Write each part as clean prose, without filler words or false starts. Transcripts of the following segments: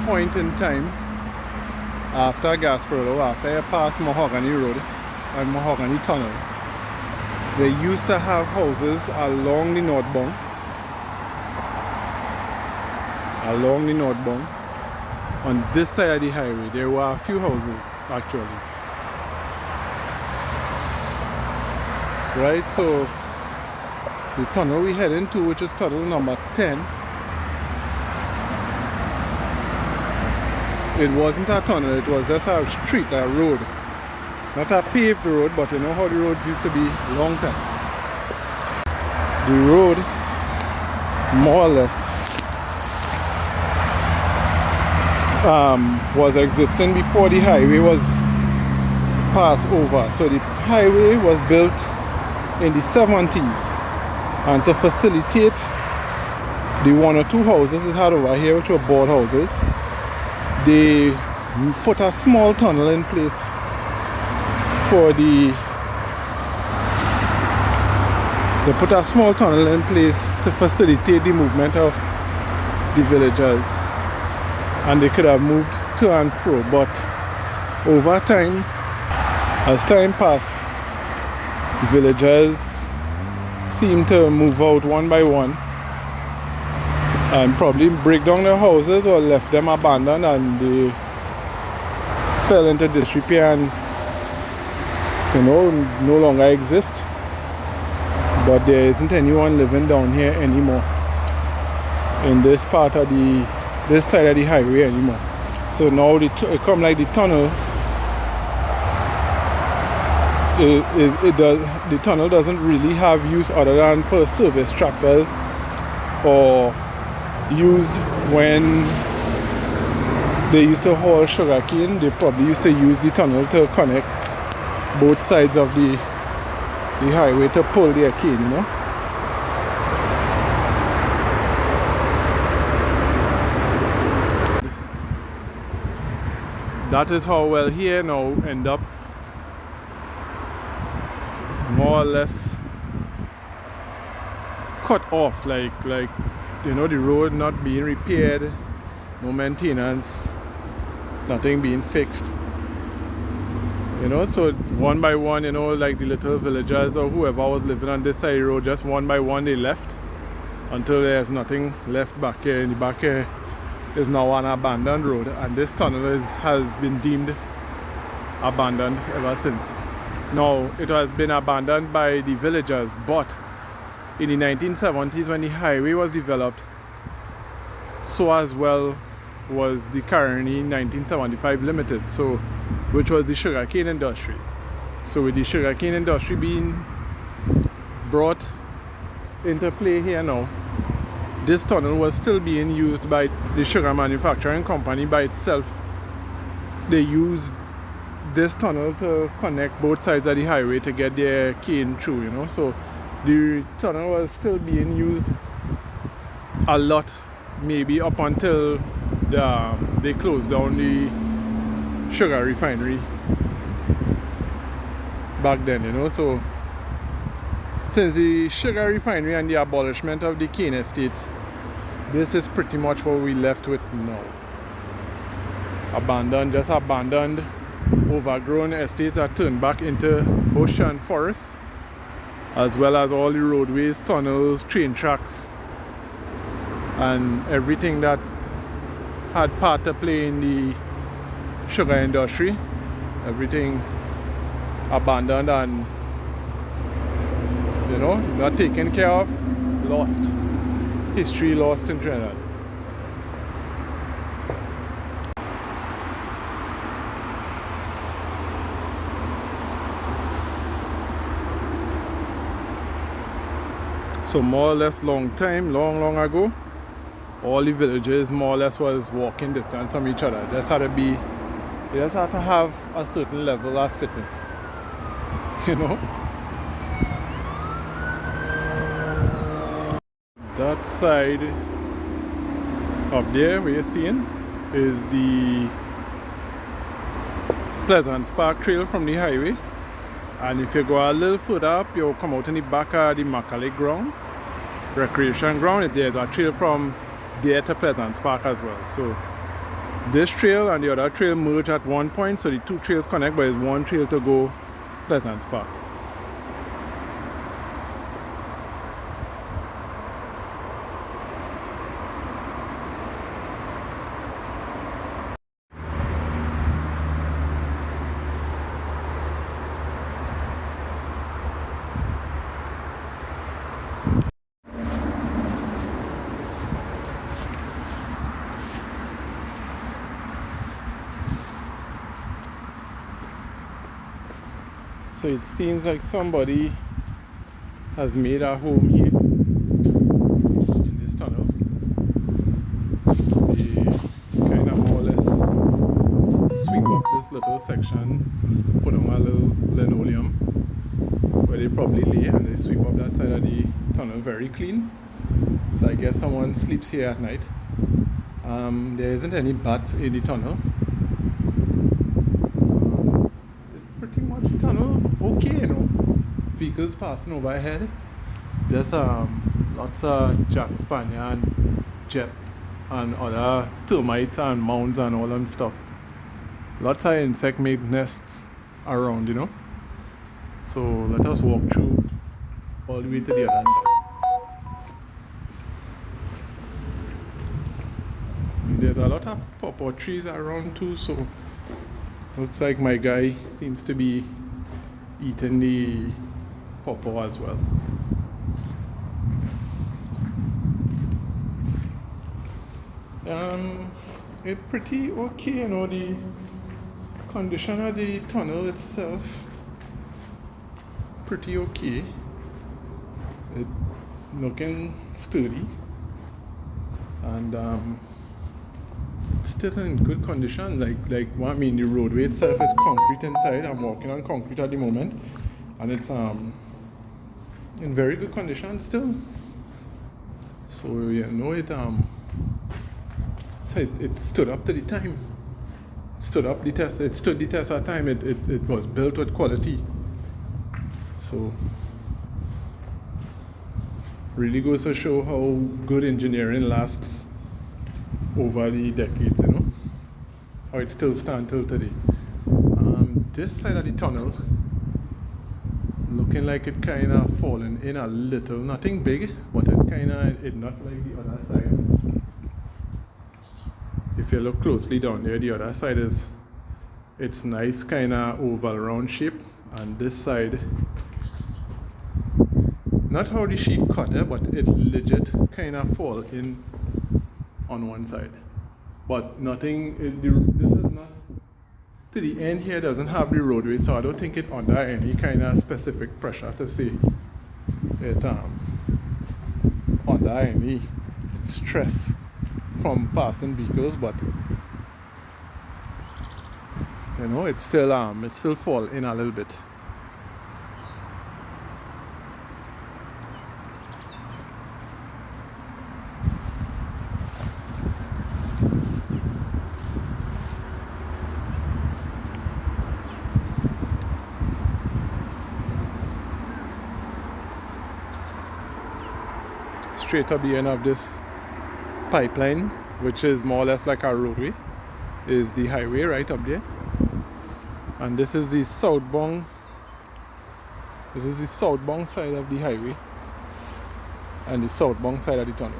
point in time after Gasparilla, after you pass Mahogany Road and Mahogany Tunnel, they used to have houses along the northbound. On this side of the highway, there were a few houses actually. Right, so the tunnel we head into, which is tunnel number 10, it wasn't a tunnel, it was just a street, a road. Not a paved road, but you know how the roads used to be a long time. The road, more or less, was existing before the highway was passed over. So the highway was built in the 70s, and to facilitate the one or two houses it had over here, which were board houses, they put a small tunnel in place for to facilitate the movement of the villagers, and they could have moved to and fro. But over time, as time passed, the villagers seemed to move out one by one and probably break down their houses or left them abandoned, and they fell into disrepair and no longer exist. But there isn't anyone living down here anymore in this part of this side of the highway anymore. So now it come like the tunnel. The tunnel doesn't really have use other than for service tractors, or used when they used to haul sugarcane. They probably used to use the tunnel to connect both sides of the highway to pull their cane, That is how well here now end up more or less cut off, like the road not being repaired, no maintenance, nothing being fixed. So one by one, like the little villagers or whoever was living on this side of the road, just one by one they left until there's nothing left back here. In the back here is now an abandoned road, and this tunnel has been deemed abandoned ever since. Now, it has been abandoned by the villagers, but in the 1970s, when the highway was developed, so as well was the Caroni 1975 Limited, which was the sugarcane industry. So with the sugarcane industry being brought into play here now, this tunnel was still being used by the sugar manufacturing company by itself. They used this tunnel to connect both sides of the highway to get their cane through, So the tunnel was still being used a lot, maybe up until they closed down the sugar refinery back then, So since the sugar refinery and the abolishment of the cane estates, this is pretty much what we left with now. Abandoned, overgrown estates are turned back into bush and forest, as well as all the roadways, tunnels, train tracks, and everything that had part to play in the sugar industry. Everything abandoned and not taken care of, lost. History lost in Trinidad. So more or less long ago, all the villages more or less was walking distance from each other. They just had to have a certain level of fitness, That side up there where you're seeing is the Pleasant Park Trail from the highway, and if you go a little further up, you'll come out in the back of the Macaulay ground, recreation ground. There's a trail from there to Pleasant Park as well. So This trail and the other trail merge at one point, so the two trails connect, but it's one trail to go Pleasance Park. So it seems like somebody has made a home here in this tunnel. They kind of more or less sweep up this little section, put on a little linoleum where they probably lay, and they sweep up that side of the tunnel very clean. So I guess someone sleeps here at night. There isn't any bats in the tunnel. Pretty much tunnel okay, you know. Vehicles passing overhead. There's lots of Jack Spanier and jet and other termites and mounds and all them stuff. Lots of insect made nests around, you know. So let us walk through all the way to the other side. There's a lot of pawpaw trees around too, so looks like my guy seems to be eating the pawpaw as well. It's pretty okay, you know, the condition of the tunnel itself pretty okay. It looking sturdy and still in good condition. Like what I mean, the roadway itself is concrete inside. I'm walking on concrete at the moment, and it's in very good condition still. So you know it stood up to the time. Stood up the test. It stood the test of time. It was built with quality. So really goes to show how good engineering lasts over the decades, you know, how it still stands till today. This side of the tunnel looking like it kind of fallen in a little, nothing big, but it not like the other side. If you look closely down there, the other side it's nice kind of oval round shape, and this side, not how the sheep cut it, but it legit kind of fall in on one side, but nothing. This is not to the end here. Doesn't have the roadway, so I don't think it under any kind of specific pressure to say it under any stress from passing vehicles. But you know, it still fall in a little bit. Straight up the end of this pipeline, which is more or less like a roadway, is the highway right up there, and this is the southbound side of the highway and the southbound side of the tunnel.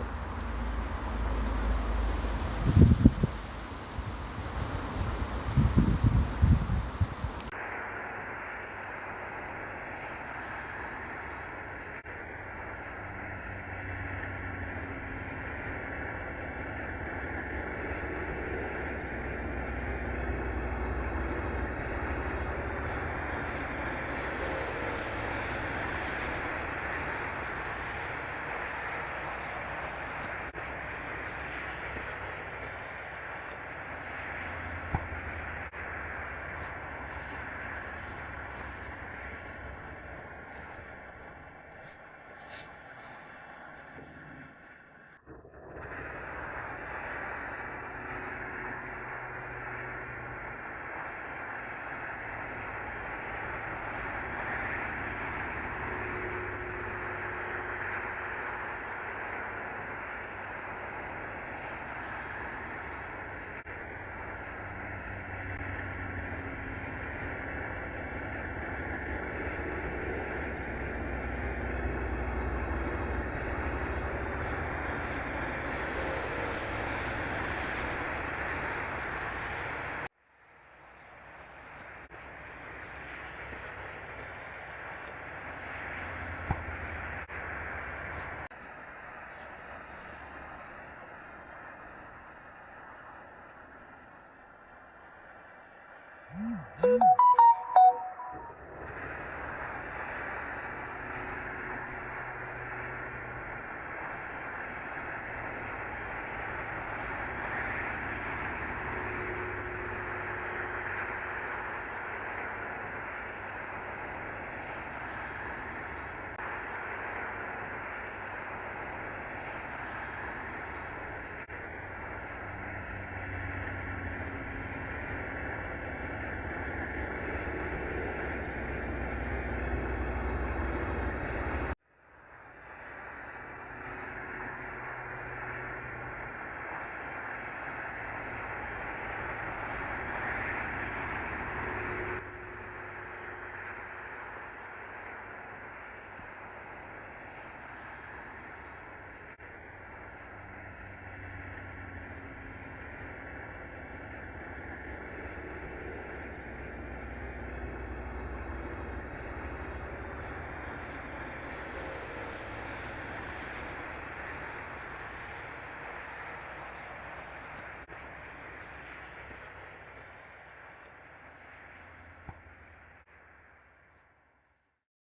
Mm.